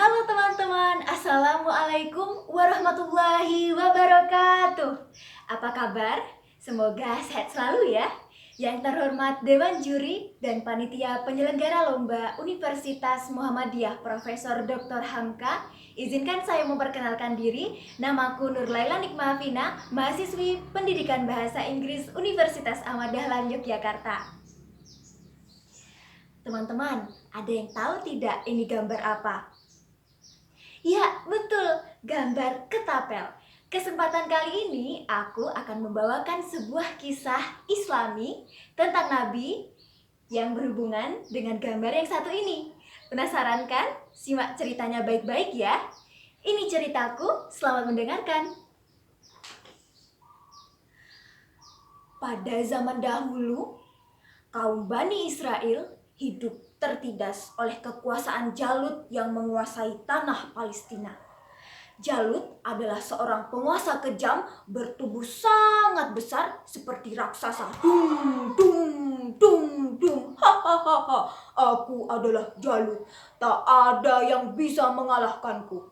Halo teman-teman, Assalamualaikum warahmatullahi wabarakatuh. Apa kabar? Semoga sehat selalu ya. Yang terhormat Dewan Juri dan Panitia Penyelenggara Lomba Universitas Muhammadiyah Profesor Dr. Hamka, izinkan saya memperkenalkan diri. Namaku Nur Laila Nikmafina, mahasiswi Pendidikan Bahasa Inggris Universitas Ahmad Dahlan Yogyakarta. Teman-teman, ada yang tahu tidak ini gambar apa? Ya, betul, gambar ketapel. Kesempatan kali ini aku akan membawakan sebuah kisah Islami tentang Nabi yang berhubungan dengan gambar yang satu ini. Penasaran kan? Simak ceritanya baik-baik ya. Ini ceritaku, selamat mendengarkan. Pada zaman dahulu, kaum Bani Israel hidup tertindas oleh kekuasaan Jalut yang menguasai tanah Palestina. Jalut adalah seorang penguasa kejam bertubuh sangat besar seperti raksasa. Dung, dung, dung, dung. Hahaha, aku adalah Jalut. Tak ada yang bisa mengalahkanku.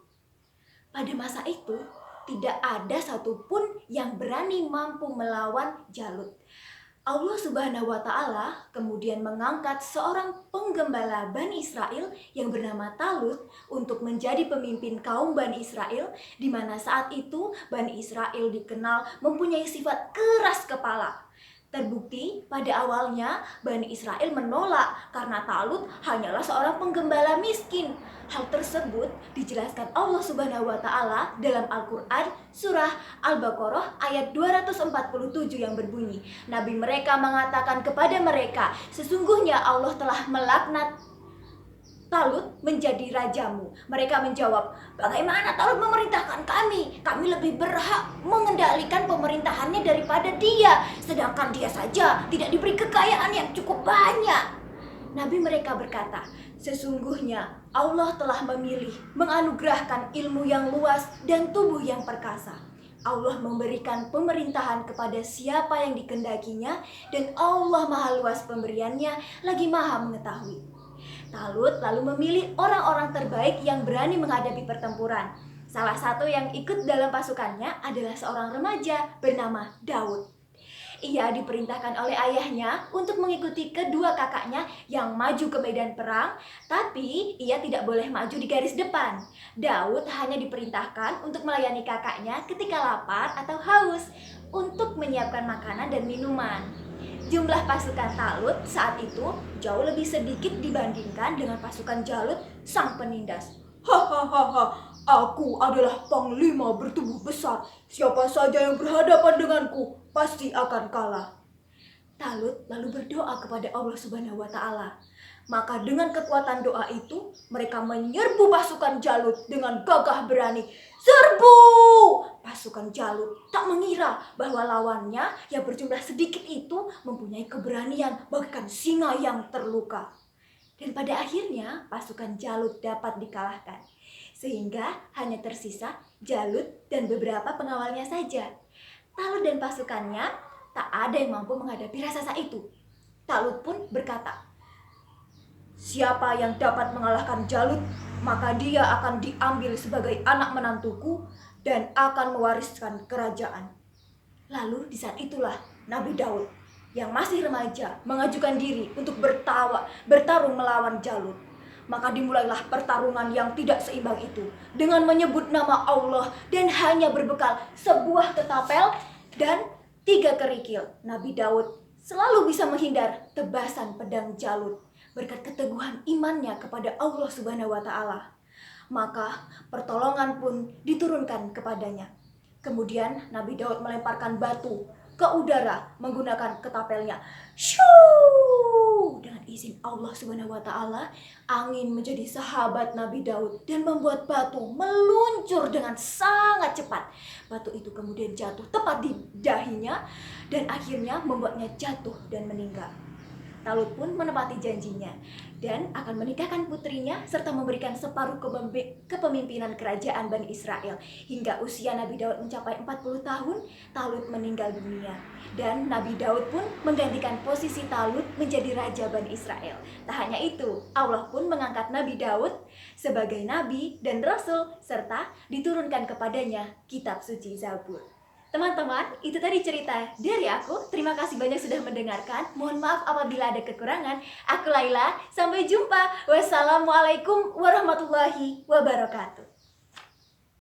Pada masa itu, tidak ada satupun yang berani mampu melawan Jalut. Allah Subhanahu wa Ta'ala kemudian mengangkat seorang penggembala Bani Israel yang bernama Talut untuk menjadi pemimpin kaum Bani Israel, di mana saat itu Bani Israel dikenal mempunyai sifat keras kepala. Terbukti pada awalnya Bani Israel menolak karena Talut hanyalah seorang penggembala miskin. Hal tersebut dijelaskan Allah Subhanahu wa Ta'ala dalam Al-Qur'an surah Al-Baqarah ayat 247 yang berbunyi, Nabi mereka mengatakan kepada mereka, sesungguhnya Allah telah melaknat Talut menjadi rajamu. Mereka menjawab, bagaimana Talut memerintahkan kami? Kami lebih berhak mengendalikan pemerintahannya daripada dia, sedangkan dia saja tidak diberi kekayaan yang cukup banyak. Nabi mereka berkata, sesungguhnya Allah telah memilih, menganugerahkan ilmu yang luas dan tubuh yang perkasa. Allah memberikan pemerintahan kepada siapa yang dikehendakinya, dan Allah maha luas pemberiannya, lagi maha mengetahui. Talut lalu memilih orang-orang terbaik yang berani menghadapi pertempuran. Salah satu yang ikut dalam pasukannya adalah seorang remaja bernama Daud. Ia diperintahkan oleh ayahnya untuk mengikuti kedua kakaknya yang maju ke medan perang, tapi ia tidak boleh maju di garis depan. Daud hanya diperintahkan untuk melayani kakaknya ketika lapar atau haus, untuk menyiapkan makanan dan minuman. Jumlah pasukan Talut saat itu jauh lebih sedikit dibandingkan dengan pasukan Jalut, sang penindas. Hahaha, aku adalah panglima bertubuh besar. Siapa saja yang berhadapan denganku pasti akan kalah. Talut lalu berdoa kepada Allah Subhanahu wa Ta'ala. Maka dengan kekuatan doa itu, mereka menyerbu pasukan Jalut dengan gagah berani. Serbu! Pasukan Jalut tak mengira bahwa lawannya yang berjumlah sedikit itu mempunyai keberanian bagaikan singa yang terluka. Dan pada akhirnya pasukan Jalut dapat dikalahkan. Sehingga hanya tersisa Jalut dan beberapa pengawalnya saja. Talut dan pasukannya tak ada yang mampu menghadapi raksasa itu. Talut pun berkata, siapa yang dapat mengalahkan Jalut, maka dia akan diambil sebagai anak menantuku dan akan mewariskan kerajaan. Lalu di saat itulah Nabi Daud yang masih remaja mengajukan diri untuk bertarung melawan Jalut. Maka dimulailah pertarungan yang tidak seimbang itu dengan menyebut nama Allah dan hanya berbekal sebuah ketapel dan 3 kerikil. Nabi Daud selalu bisa menghindar tebasan pedang Jalut berkat keteguhan imannya kepada Allah Subhanahu wa Ta'ala. Maka pertolongan pun diturunkan kepadanya. Kemudian Nabi Daud melemparkan batu ke udara menggunakan ketapelnya. Shoo! Dengan izin Allah Subhanahu wa Ta'ala, angin menjadi sahabat Nabi Daud dan membuat batu meluncur dengan sangat cepat. Batu itu kemudian jatuh tepat di dahinya dan akhirnya membuatnya jatuh dan meninggal. Talut pun menepati janjinya dan akan menikahkan putrinya serta memberikan separuh kepemimpinan kerajaan Bani Israel. Hingga usia Nabi Daud mencapai 40 tahun, Talut meninggal dunia. Dan Nabi Daud pun menggantikan posisi Talut menjadi raja Bani Israel. Tak hanya itu, Allah pun mengangkat Nabi Daud sebagai nabi dan rasul serta diturunkan kepadanya kitab suci Zabur. Teman-teman, itu tadi cerita dari aku. Terima kasih banyak sudah mendengarkan. Mohon maaf apabila ada kekurangan. Aku Laila, sampai jumpa. Wassalamualaikum warahmatullahi wabarakatuh.